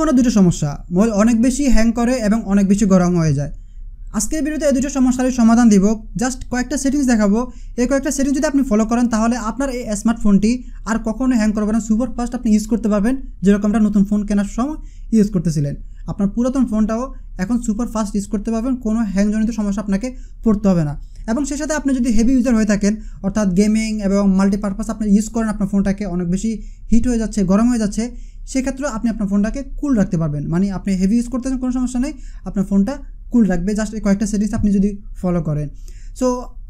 ফোনে দুটো সমস্যা, মোবাইল অনেক বেশি হ্যাং করে এবং অনেক বেশি গরম হয়ে যায়। আজকের ভিডিওতে এই দুটো সমস্যার সমাধান দিব। জাস্ট কয়েকটা সেটিংস দেখাবো। এই কয়েকটা সেটিংস যদি আপনি ফলো করেন তাহলে আপনার এই স্মার্টফোনটি আর কখনো হ্যাং করবে না। সুপার ফাস্ট আপনি ইউজ করতে পারবেন, যেরকমটা নতুন ফোন কেনার সময় ইউজ করতেছিলেন। আপনার পুরাতন ফোনটাও এখন সুপার ফাস্ট ইউজ করতে পারবেন, কোনো হ্যাংজনিত সমস্যা আপনাকে পড়তে হবে না। এবং সেই সাথে আপনি যদি হেভি ইউজার হয়ে থাকেন, অর্থাৎ গেমিং এবং মাল্টিপারপাস আপনি ইউজ করেন, আপনার ফোনটাকে অনেক বেশি হিট হয়ে যাচ্ছে, গরম হয়ে যাচ্ছে, সেক্ষেত্রে আপনি আপনার ফোনটাকে কুল রাখতে পারবেন। মানে আপনি হেভি ইউজ করতেছেন, কোনো সমস্যা নেই, আপনার ফোনটা কুল রাখবে জাস্ট এই কয়েকটা সেটিংস আপনি যদি ফলো করেন। সো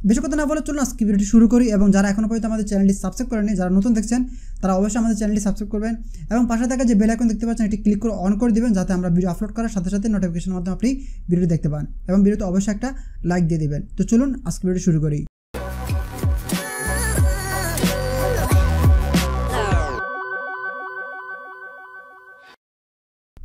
বেশি কথা না বলে চলুন আজকে ভিডিওটি শুরু করি। এবং যারা এখনও পর্যন্ত আমাদের চ্যানেলটি সাবস্ক্রাইব করেনি, যারা নতুন দেখছেন তারা অবশ্যই আমাদের চ্যানেলটি সাবস্ক্রাইব করবেন এবং পাশে থাকা যে বেল আইকন দেখতে পাচ্ছেন এটি ক্লিক করে অন করে দিবেন, যাতে আমরা ভিডিও আপলোড করার সাথে সাথে নোটিফিকেশনের মাধ্যমে আপনি ভিডিওটি দেখতে পান। এবং ভিডিওতে অবশ্যই একটা লাইক দিয়ে দিবেন। তো চলুন আজকে ভিডিওটি শুরু করি।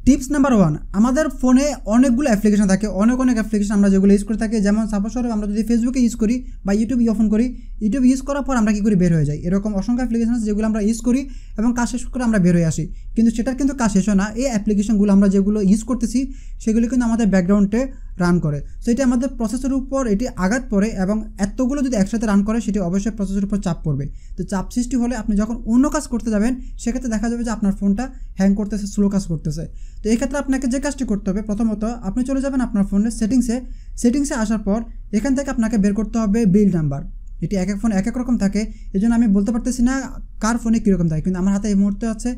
টিপস নাম্বার 1, আমাদের ফোনে অনেকগুলো অ্যাপ্লিকেশন থাকে, অনেক অ্যাপ্লিকেশন আমরা যেগুলো ইউজ করে থাকি। যেমন সাপোজ আমরা যদি ফেসবুকে ইউজ করি বা ইউটিউব ওপেন করি, ইউটিউব ইউজ করার পর আমরা কী করি, বের হয়ে যাই। এরকম অসংখ্য অ্যাপ্লিকেশন আছে যেগুলো আমরা ইউজ করি এবং কাজ শেষ করে আমরা বের হয়ে আসি, কিন্তু সেটার কিন্তু কাজ শেষ হয় না। এই অ্যাপ্লিকেশনগুলো আমরা যেগুলো ইউজ করতেছি সেগুলো কিন্তু আমাদের ব্যাকগ্রাউন্ডে রান করে। সো এটি আমাদের প্রসেসের উপর এটি আঘাত পড়ে এবং এতগুলো যদি একসাথে রান করে সেটি অবশ্যই প্রসেসের উপর চাপ পড়বে। তো চাপ সৃষ্টি হলে আপনি যখন অন্য কাজ করতে যাবেন সেক্ষেত্রে দেখা যাবে যে আপনার ফোনটা হ্যাং করতেছে, স্লো কাজ করতেছে। তো এই ক্ষেত্রে আপনাকে যে কাজটি করতে হবে, প্রথমত আপনি চলে যাবেন আপনার ফোনের সেটিংসে আসার পর এখান থেকে আপনাকে বের করতে হবে বিল্ড নাম্বার। এটি এক এক ফোন এক এক রকম থাকে, এই জন্য আমি বলতে পারতেছি না কার ফোনে কীরকম থাকে, কিন্তু আমার হাতে এই মুহূর্তে আছে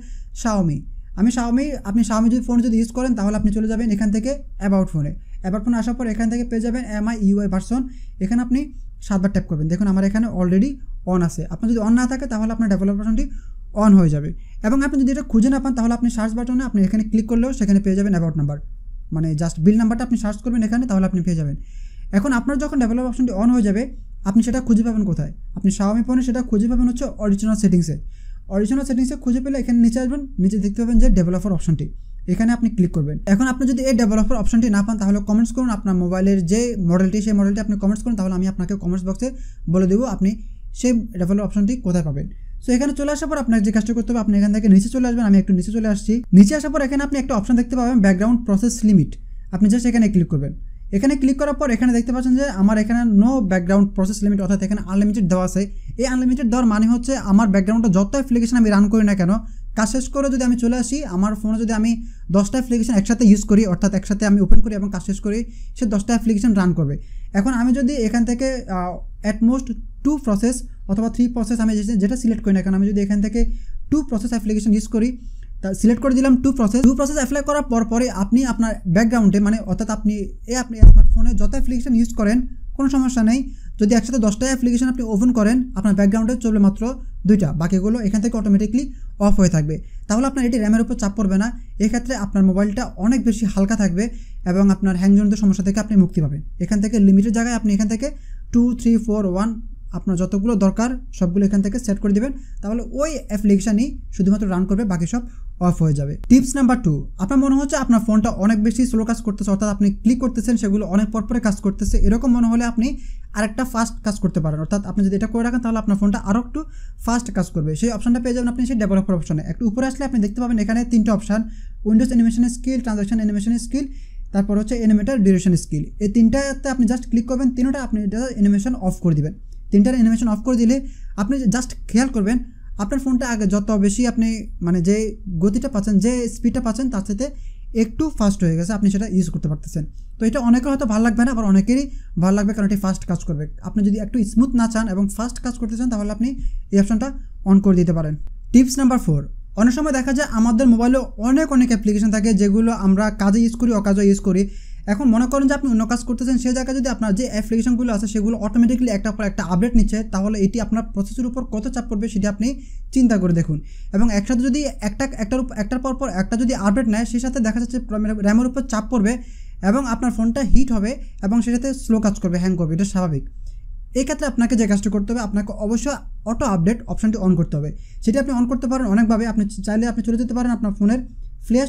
শাওমি। আপনি শাওমি যদি ফোন যদি ইউজ করেন তাহলে আপনি চলে যাবেন এখান থেকে অ্যাবাউট ফোনে আসার পর এখান থেকে পেয়ে যাবেন MIUI ভার্সন। এখানে আপনি 7বার ট্যাপ করবেন। দেখুন আমার এখানে অলরেডি অন আছে। আপনার যদি অন না থাকে তাহলে আপনার ডেভেলপার ভার্সনটি অন হয়ে যাবে। এবং আপনি যদি এটা খুঁজে না পান তাহলে আপনি সার্চ বাটনে আপনি এখানে ক্লিক করলেও সেখানে পেয়ে যাবেন অ্যাবাউট নাম্বার, মানে জাস্ট বিল নাম্বারটা আপনি সার্চ করবেন এখানে, তাহলে আপনি পেয়ে যাবেন। এখন আপনার যখন ডেভেলপার অপশনটি অন হয়ে যাবে আপনি সেটা খুঁজে পাবেন কোথায়? আপনি শাওমি ফোনে সেটা খুঁজে পাবেন হচ্ছে অরিজিনাল সেটিংসে খুঁজে পেলে এখানে নিচে আসবেন, নিচে দেখতে পাবেন যে ডেভেলপার অপশনটি, এখানে আপনি ক্লিক করবেন। এখন আপনি যদি এই ডেভেলপার অপশনটি না পান তাহলে কমেন্টস করুন আপনার মোবাইলের যে মডেলটি, সেই মডেলটি আপনি কমেন্টস করুন, তাহলে আমি আপনাকে কমেন্টস বক্সে বলে দেবো আপনি সেই ডেভেলপার অপশনটি কোথায় পাবেন। সো এখানে চলে আসার পর আপনার যে কাজটা করতে হবে, আপনি এখান থেকে নিচে চলে আসবেন। আমি একটু নিচে চলে আসছি। নিচে আসার পর এখানে আপনি একটা অপশন দেখতে পাবেন ব্যাকগ্রাউন্ড প্রসেস লিমিট। আপনি জাস্ট এখানে ক্লিক করবেন। এখানে ক্লিক করার পর এখানে দেখতে পাচ্ছেন যে আমার এখানে নো ব্যাকগ্রাউন্ড প্রসেস লিমিট, অর্থাৎ এখানে আনলিমিটেড দেওয়া আছে। এই আনলিমিটেড দেওয়ার মানে হচ্ছে আমার ব্যাকগ্রাউন্ডে যত অ্যাপ্লিকেশন আমি রান করি না কেন, কাজ শেষ করে যদি আমি চলে আসি, আমার ফোনে যদি আমি 10টা অ্যাপ্লিকেশন একসাথে ইউজ করি, অর্থাৎ একসাথে আমি ওপেন করি এবং কাজ শেষ করি, সে 10টা অ্যাপ্লিকেশন রান করবে। এখন আমি যদি এখান থেকে অ্যাটমোস্ট 2 প্রসেস অথবা 3 প্রসেস আমি যেটা সিলেক্ট করি না কেন, আমি যদি এখান থেকে 2 প্রসেস অ্যাপ্লিকেশন ইউজ করি, তা সিলেক্ট করে দিলাম 2 প্রসেস অ্যাপ্লাই করার পরে আপনি আপনার ব্যাকগ্রাউন্ডে, মানে অর্থাৎ আপনি স্মার্টফোনে যত অ্যাপ্লিকেশন ইউজ করেন কোনো সমস্যা নেই, যদি একসাথে 10টা অ্যাপ্লিকেশন আপনি ওপেন করেন আপনার ব্যাকগ্রাউন্ডে চলবে মাত্র 2টা, বাকিগুলো এখান থেকে অটোমেটিকলি অফ হয়ে থাকবে। তাহলে আপনার এটি র্যামের উপর চাপ পড়বে না। এক্ষেত্রে আপনার মোবাইলটা অনেক বেশি হালকা থাকবে এবং আপনার হ্যাংজনিত সমস্যা থেকে আপনি মুক্তি পাবেন। এখান থেকে লিমিটেড জায়গায় আপনি এখান থেকে 2, 3, 4, 1 আপনার যতগুলো দরকার সবগুলো এখান থেকে সেট করে দিবেন, তাহলে ওই অ্যাপ্লিকেশানই শুধুমাত্র রান করবে, বাকি সব অফ হয়ে যাবে। টিপস নাম্বার 2, আপনার মনে হচ্ছে আপনার ফোনটা অনেক বেশি স্লো কাজ করতেছে, অর্থাৎ আপনি ক্লিক করতেছেন সেগুলো অনেক পরে কাজ করতেছে, এরকম মনে হলে আপনি আরেকটা ফাস্ট কাজ করতে পারেন। অর্থাৎ আপনি যদি এটা করে রাখেন তাহলে আপনার ফোনটা আরও একটু ফাস্ট কাজ করবে। সেই অপশনটা পেয়ে যাবেন আপনি সেই ডেভেলপার অপশনে। একটু উপরে আসলে আপনি দেখতে পাবেন এখানে 3টা option, Windows animation skill, transaction animation skill, তারপর হচ্ছে অ্যানিমেটর ডিউরেশন স্কিল। এই 3টাতে আপনি জাস্ট ক্লিক করবেন, 3টা আপনি অ্যানিমেশন অফ করে দিবেন। 3টার অ্যানিমেশন অফ করে দিলে আপনি জাস্ট খেয়াল করবেন আপনার ফোনটা আগে যত বেশি আপনি মানে যে গতিটা পাচ্ছেন, যে স্পিডটা পাচ্ছেন তার সাথে একটু ফাস্ট হয়ে গেছে, আপনি সেটা ইউজ করতে পারতেছেন। তো এটা অনেকের হয়তো ভালো লাগবে না, আবার অনেকেরই ভালো লাগবে, কারণ এটি ফাস্ট কাজ করবে। আপনি যদি একটু স্মুথ না চান এবং ফাস্ট কাজ করতে চান তাহলে আপনি এই অপশনটা অন করে দিতে পারেন। টিপস নাম্বার 4, অনেক সময় দেখা যায় আমাদের মোবাইলে অনেক অ্যাপ্লিকেশন থাকে যেগুলো আমরা কাজে ইউজ করি, অকাজে ইউজ করি। এখন মনে করেন যে আপনি অন্য কাজ করতেছেন, সেই জায়গায় যদি আপনার যে অ্যাপ্লিকেশনগুলো আছে সেগুলো অটোমেটিকলি একটার পর একটা আপডেট নিচ্ছে, তাহলে এটি আপনার প্রসেসের উপর কত চাপ পড়বে সেটা আপনি চিন্তা করে দেখুন। এবং একসাথে যদি একটার পর একটা যদি আপডেট নেয়, সেই সাথে দেখা যাচ্ছে র্যামের উপর চাপ পড়বে এবং আপনার ফোনটা হিট হবে এবং সেই সাথে স্লো কাজ করবে, হ্যাং করবে, এটা স্বাভাবিক। এই ক্ষেত্রে আপনাকে যে কাজটা করতে হবে, আপনাকে অবশ্যই অটো আপডেট অপশানটি অন করতে হবে। সেটা আপনি অন করতে পারেন অনেকভাবে। আপনি চাইলে আপনি চলে যেতে পারেন আপনার ফোনের প্লে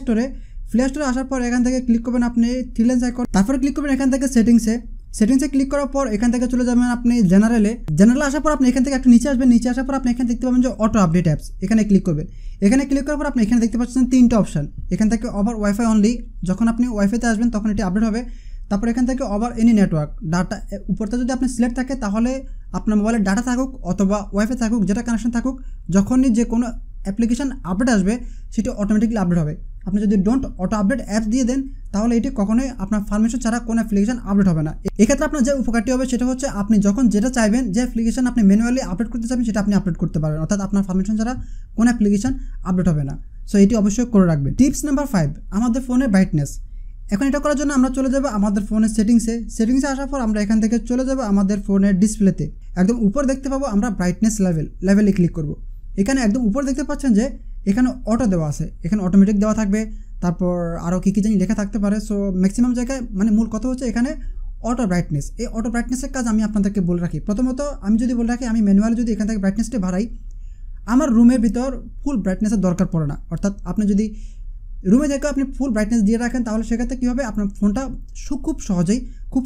স্টোরে আসার পর এখান থেকে ক্লিক করবেন আপনি 3 লাইন আইকন, তারপরে ক্লিক করবেন এখান থেকে সেটিংসে। সেটিংসে ক্লিক করার পর এখান থেকে চলে যাবেন আপনি জেনারেলে আসার পর আপনি এখান থেকে একটু নিচে আসবেন, নিচে আসার পর আপনি এখানে দেখতে পাবেন যে অটো আপডেট অ্যাপস, এখানে ক্লিক করবেন। এখানে ক্লিক করার পর আপনি এখানে দেখতে পাচ্ছেন 3টা অপশন। এখান থেকে ওভার ওয়াইফাই অনলি, যখন আপনি ওয়াইফাইতে আসবেন তখন এটি আপডেট হবে। তারপর এখান থেকে ওভার এনি নেটওয়ার্ক ডাটা, উপরটা যদি আপনি সিলেক্ট থাকে তাহলে আপনার মোবাইলে ডাটা থাকুক অথবা ওয়াইফাই থাকুক, যেটা কানেকশন থাকুক, যখনই যে কোনো অ্যাপ্লিকেশন আপডেট আসবে সেটি অটোমেটিকলি আপডেট হবে। আপনি যদি ডোন্ট অটো আপডেট অ্যাপস দিয়ে দেন তাহলে এটি কখনোই আপনার পারমিশন ছাড়া কোনো অ্যাপ্লিকেশন আপডেট হবে না। এক্ষেত্রে আপনার যে উপকারটি হবে সেটা হচ্ছে আপনি যখন যেটা চাইবেন, যে অ্যাপ্লিকেশন আপনি ম্যানুয়ালি আপডেট করতে চাইবেন সেটা আপনি আপডেট করতে পারবেন, অর্থাৎ আপনার পারমিশন ছাড়া কোনো অ্যাপ্লিকেশন আপডেট হবে না। সো এটি অবশ্যই করে রাখবেন। টিপস নাম্বার 5, আমাদের ফোনের ব্রাইটনেস। এখন এটা করার জন্য আমরা চলে যাব আমাদের ফোনের সেটিংসে আসার পর আমরা এখান থেকে চলে যাব আমাদের ফোনের ডিসপ্লেতে। একদম উপর দেখতে পাবো আমরা ব্রাইটনেস লেভেলে ক্লিক করব। এখানে একদম উপর দেখতে পাচ্ছেন যে এখানে অটো দেওয়া আছে, এখানে অটোমেটিক দেওয়া থাকবে, তারপর আরও কী জানি লেখা থাকতে পারে। সো ম্যাক্সিমাম জায়গায় মানে মূল কথা হচ্ছে এখানে অটো ব্রাইটনেস। এই অটো ব্রাইটনেসের কাজ আমি আপনাদেরকে বলে রাখি। প্রথমত আমি যদি বলে রাখি, আমি ম্যানুয়ালি যদি এখান থেকে ব্রাইটনেসটা বাড়াই, আমার রুমের ভিতর ফুল ব্রাইটনেসের দরকার পড়ে না। অর্থাৎ আপনি যদি রুমে থেকে আপনি ফুল ব্রাইটনেস দিয়ে রাখেন তাহলে সেক্ষেত্রে কী হবে, আপনার ফোনটা খুব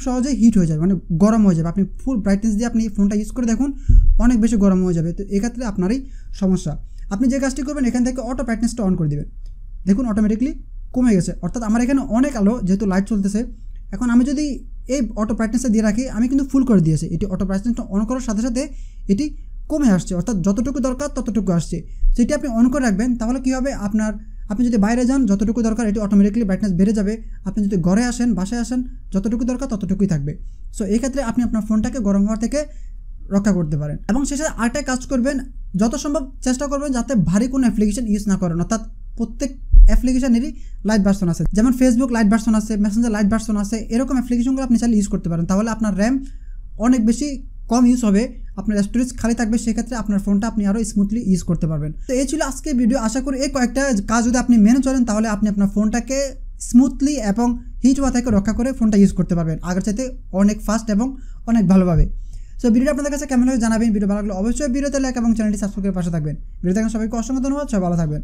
সহজেই হিট হয়ে যাবে, মানে গরম হয়ে যাবে। আপনি ফুল ব্রাইটনেস দিয়ে আপনি ফোনটা ইউজ করে দেখুন, অনেক বেশি গরম হয়ে যাবে। তো এক্ষেত্রে আপনারই সমস্যা। আপনি যে কাজটি করবেন, এখান থেকে অটো ব্রাইটনেসটা অন করে দেবেন, দেখুন অটোমেটিকলি কমে গেছে। অর্থাৎ আমার এখানে অনেক আলো, যেহেতু লাইট চলতেছে। এখন আমি যদি এই অটো ব্রাইটনেসটা দিয়ে রাখি, আমি কিন্তু ফুল করে দিয়েছি, এটি অটো ব্রাইটনেসটা অন করার সাথে সাথে এটি কমে আসছে, অর্থাৎ যতটুকু দরকার ততটুকু আসছে। সেটি আপনি অন করে রাখবেন, তাহলে কী হবে, আপনি যদি বাইরে যান যতটুকু দরকার এটি অটোমেটিকলি ব্রাইটনেস বেড়ে যাবে। আপনি যদি ঘরে আসেন, বাসায় আসেন, যতটুকু দরকার ততটুকুই থাকবে। সো এই ক্ষেত্রে আপনি আপনার ফোনটাকে গরম হওয়া থেকে রক্ষা করতে পারেন। এবং শেষে আরেকটা কাজ করবেন, যত সম্ভব চেষ্টা করবেন যাতে ভারী কোনো অ্যাপ্লিকেশন ইউজ না করেন। অর্থাৎ প্রত্যেক অ্যাপ্লিকেশনেরই লাইট ভার্সন আছে, যেমন ফেসবুক লাইট ভার্সন আছে, মেসেঞ্জার লাইট ভার্সন আছে, এরকম অ্যাপ্লিকেশনগুলো আপনি চাইলে ইউজ করতে পারেন। তাহলে আপনার র্যাম অনেক বেশি কম ইউজ হবে, আপনার স্টোরেজ খালি থাকবে, সেক্ষেত্রে আপনার ফোনটা আপনি আরও স্মুথলি ইউজ করতে পারবেন। তো এই ছিল আজকে ভিডিও। আশা করি এই কয়েকটা কাজ যদি আপনি মেনে চলেন তাহলে আপনি আপনার ফোনটাকে স্মুথলি এবং হিট হওয়া থেকে রক্ষা করে ফোনটা ইউজ করতে পারবেন, আগের চাইতে অনেক ফাস্ট এবং অনেক ভালোভাবে। সো ভিডিওটা আপনাদের কাছে কেমন হবে জানাবেন। ভিডিও ভালো লাগলে অবশ্যই ভিডিওতে লাইক এবং চ্যানেলটি সাবস্ক্রাইব করে পাশে থাকবেন। ভিডিও দেখেন সবাইকে অসংখ্য ধন্যবাদ, সবাই ভালো থাকবেন।